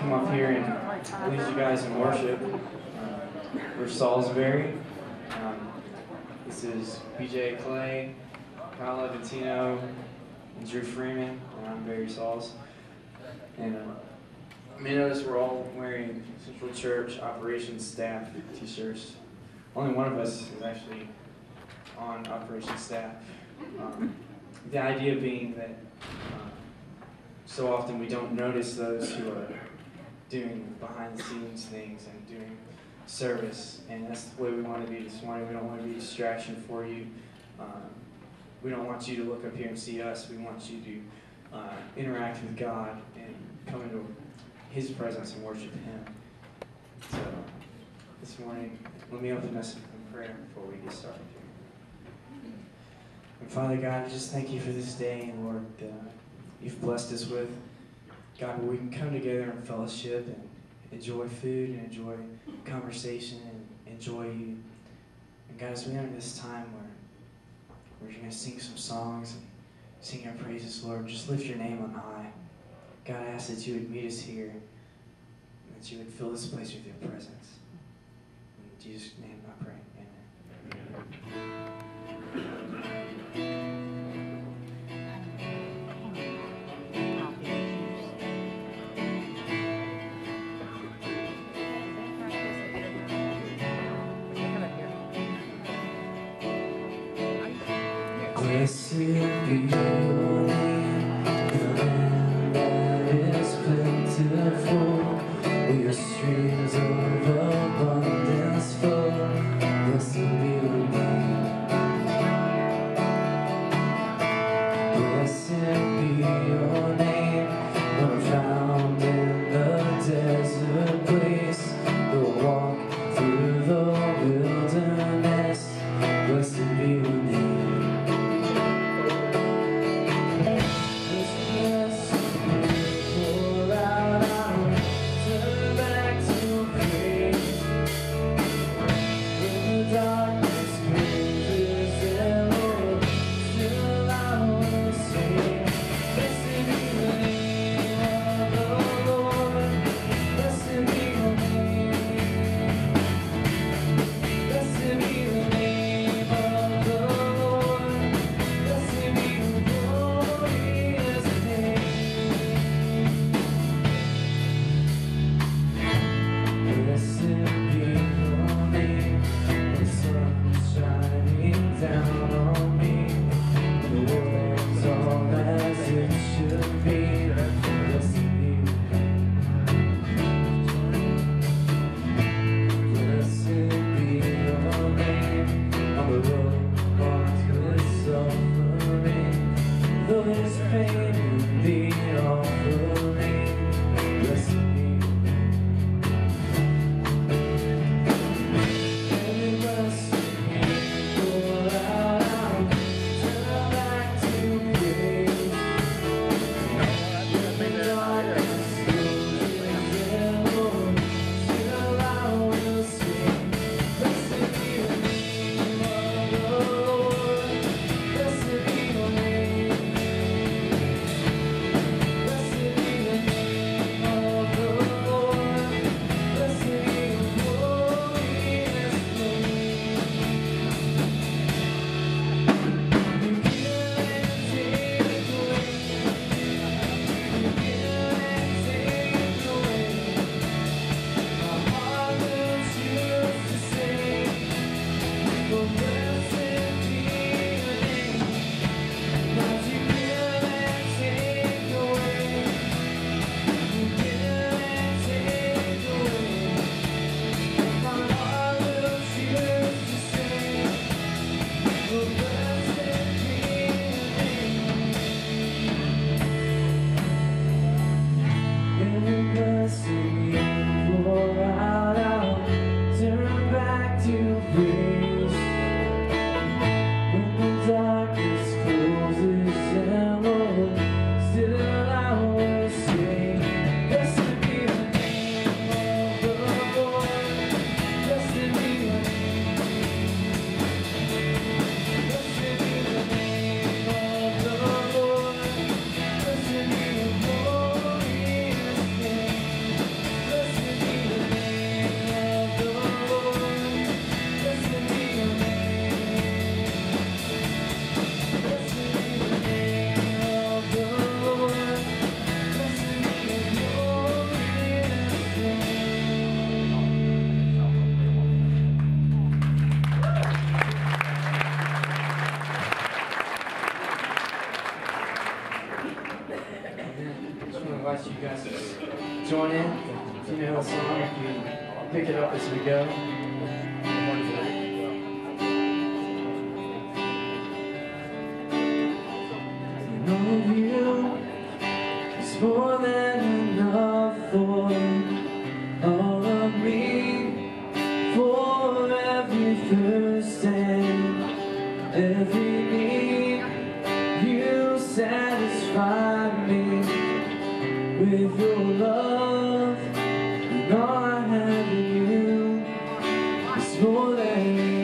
come up here and lead you guys in worship. We're Saulsbarry. This is BJ Clay, Kyle Levatino, and Drew Freeman, and I'm Barry Sauls. And you may notice we're all wearing Central Church Operations Staff t-shirts. Only one of us is actually on operations staff. The idea being that so often we don't notice those who are doing behind the scenes things and doing service, and that's the way we want to be this morning. We don't want to be a distraction for you. We don't want you to look up here and see us. We want you to interact with God and come into His presence and worship Him. So this morning, let me open us in prayer before we get started here. And Father God, I just thank you for this day, and Lord, you've blessed us with. God, where we can come together in fellowship and enjoy food and enjoy conversation and enjoy you. And God, as we enter this time where we're going to sing some songs and sing our praises, Lord, just lift your name on high. God, I ask that you would meet us here and that you would fill this place with your presence. In Jesus' name I pray. Amen. Blessed be your name, the land that is plentiful, where your streams of abundance flow. Blessed be your name. Blessed be your name, Lord, found in the desert place. We'll walk through the wilderness. Blessed be your name. we go. You is more than enough for all of me, for every thirst and every need. You satisfy me with your love, and all I have in you is more than enough.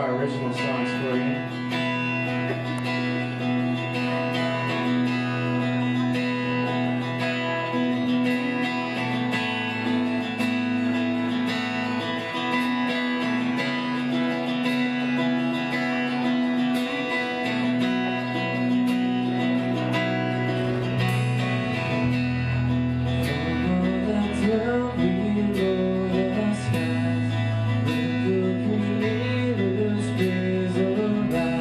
Original songs for you. Praise the Lord.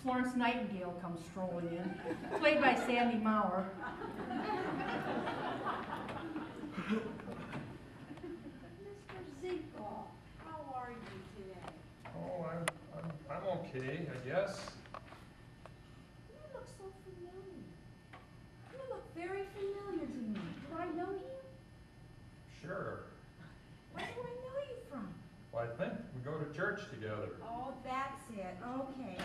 Florence Nightingale comes strolling in, played by Sandy Mauer. Mr. Ziegler, how are you today? Oh, I'm okay, I guess. You look so familiar. You look very familiar to me. Do I know you? Sure. Where do I know you from? Well, I think we go to church together. Oh, that's it. Okay.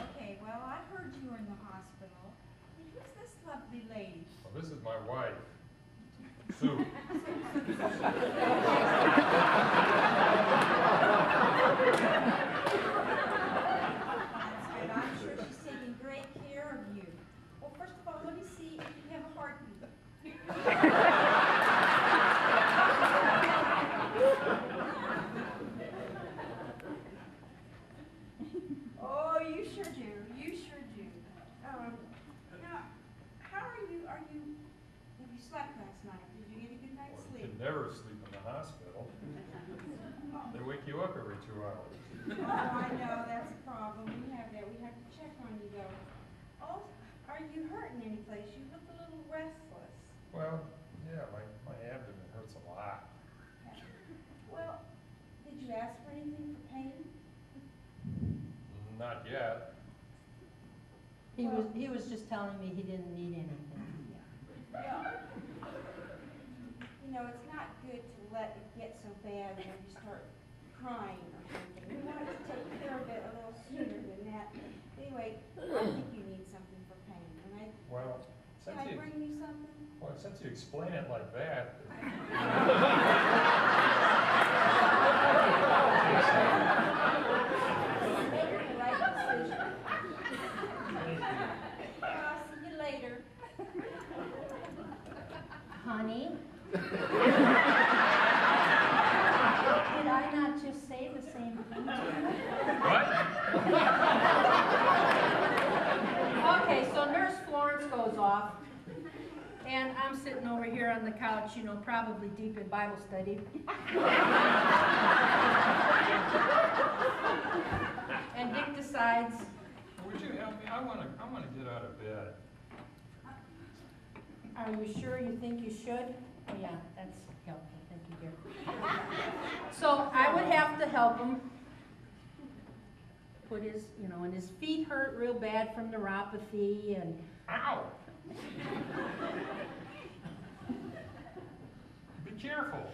Well, I heard you were in the hospital. And who's this lovely lady? Well, this is my wife, Sue. That's good. I'm sure she's taking great care of you. Well, first of all, let me see if you have a heartbeat. Oh, you sure do. You sure do. Now, how are you? Have you slept last night? Did you get a good night's Well, you sleep? can never sleep in the hospital. They wake you up every 2 hours. Oh, I know, that's a problem. We have that. We have to check on you, though. Oh, are you hurting any place? You look a little restless. Well, yeah, my abdomen hurts a lot. Well, did you ask for anything for pain? Not yet. He was just telling me he didn't need anything. Well, you know, it's not good to let it get so bad when you start crying or something. We want to take care of it a little sooner than that. Anyway, I think you need something for pain. Well, Can I bring you something? since you explain it like that, Make the right decision. I'll see you later. Honey? Did I not just say the same thing to you? what? Okay, so Nurse Florence goes off, and I'm sitting over here on the couch, you know, probably deep in Bible study. And Dick decides, Would you help me? I want to get out of bed. are you sure you think you should? Oh yeah, that's helpful, thank you, dear. So I would have to help him put his, you know, and his feet hurt real bad from neuropathy, and Ow! Be careful.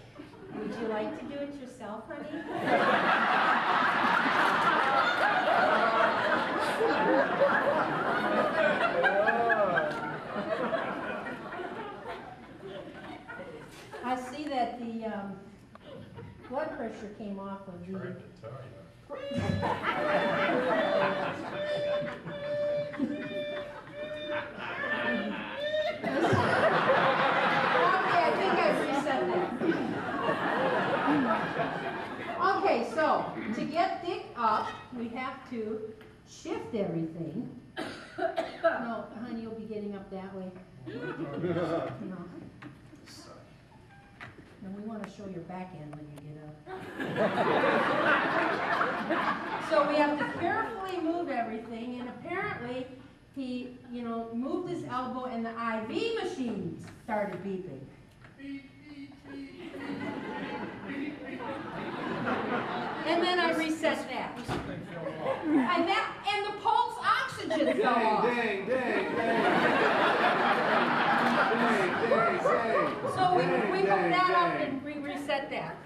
would you like to do it yourself, honey? I see that the blood pressure came off of the... Tried to tell you. Okay, I think I've reset that. Okay, so to get Dick up, we have to shift everything. No, honey, you'll be getting up that way. No. No, we want to show your back end when you get up. So we have to carefully move everything, and apparently he, you know, moved his elbow and the IV machines started beeping. And then I reset that. And the pulse oxygen fell off. Dang. So we hooked that up and we reset that.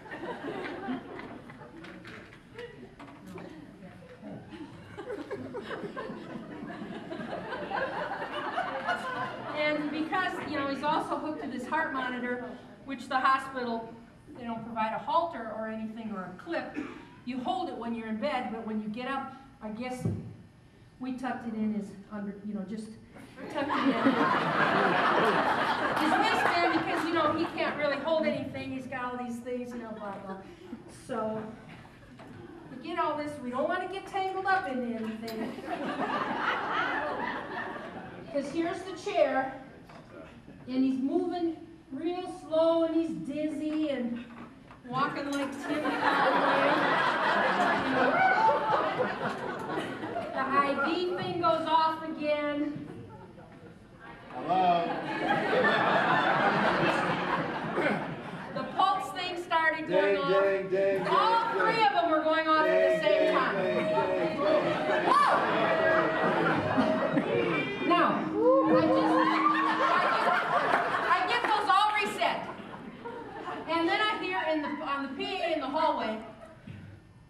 And because, you know, he's also hooked to this heart monitor, which the hospital, they don't provide a halter or anything or a clip. You hold it when you're in bed, but when you get up, I guess we tucked it in his under, you know, just tucked it in his waistband because, you know, he can't really hold anything. He's got all these things, you know, blah, blah. So we get all this. We don't want to get tangled up into anything. Because here's the chair, and he's moving real slow, and he's dizzy, and walking like Tim Conway. The IV thing goes off, The pulse thing started going Ding, off. ding, ding, All ding, three of them were going off at the same time. Whoa! Now, I get those all reset. And then I hear on the PA in the hallway,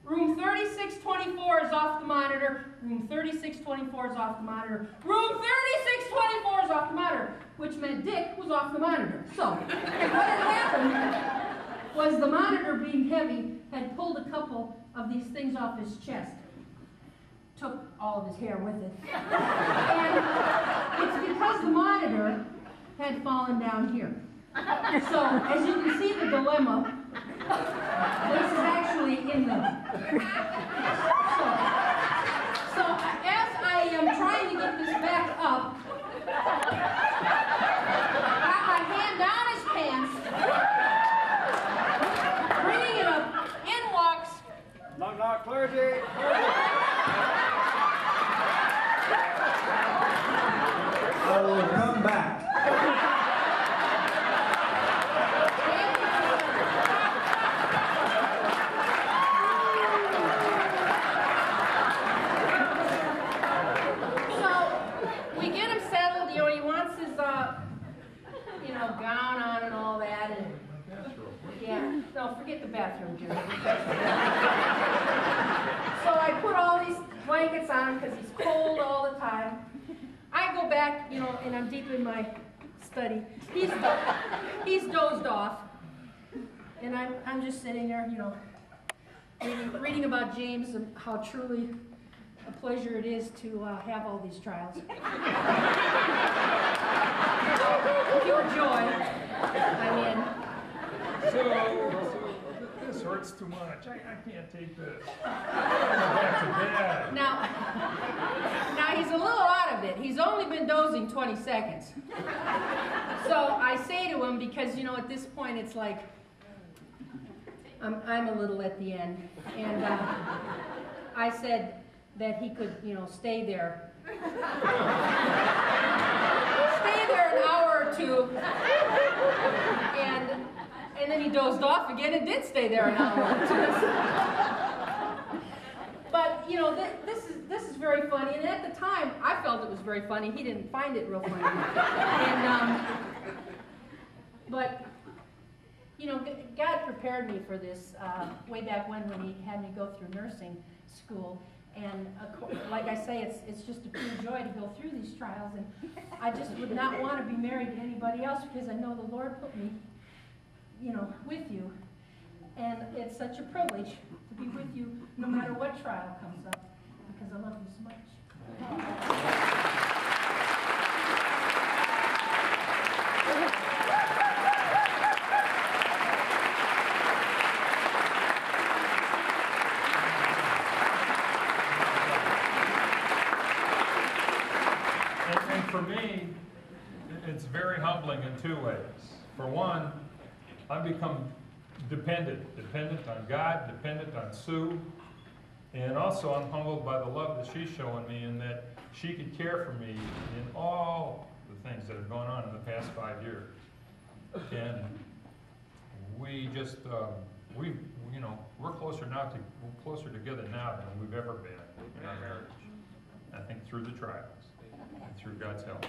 room 3624 is off the monitor. Room 3624 is off the monitor. Room 3624 is off the monitor, which meant Dick was off the monitor. So, what had happened was the monitor, being heavy, had pulled a couple of these things off his chest. Took all of his hair with it. And it's because the monitor had fallen down here. So, as you can see the dilemma, this is actually in the... So as I am trying to get this back up, got my hand down his pants, bringing it up, in walks... Knock, knock, clergy. I will come back. gown on and all that, and yeah, no, forget the bathroom, Jerry. So I put all these blankets on him because he's cold all the time. I go back, you know, and I'm deep in my study. He's dozed off, and I'm just sitting there, you know, reading about James and how truly a pleasure it is to have all these trials. Pure joy. I mean. So this hurts too much. I can't take this. Back to bed. Now he's a little out of it. He's only been dozing 20 seconds. So I say to him, because, you know, at this point it's like, I'm a little at the end. And I said that he could, you know, stay there. Stay there an hour or two. And then he dozed off again and did stay there an hour or two. But, you know, this is very funny. And at the time, I felt it was very funny. He didn't find it real funny. And, but, you know, God prepared me for this way back when he had me go through nursing school. And like I say, it's just a pure joy to go through these trials. And I just would not want to be married to anybody else because I know the Lord put me, you know, with you. And it's such a privilege to be with you no matter what trial comes up because I love you so much. For me, it's very humbling in two ways. For one, I've become dependent on God, dependent on Sue, and also I'm humbled by the love that she's showing me and that she could care for me in all the things that have gone on in the past 5 years. And we just, you know, we're closer together now than we've ever been in our marriage. I think through the trials. And through God's help.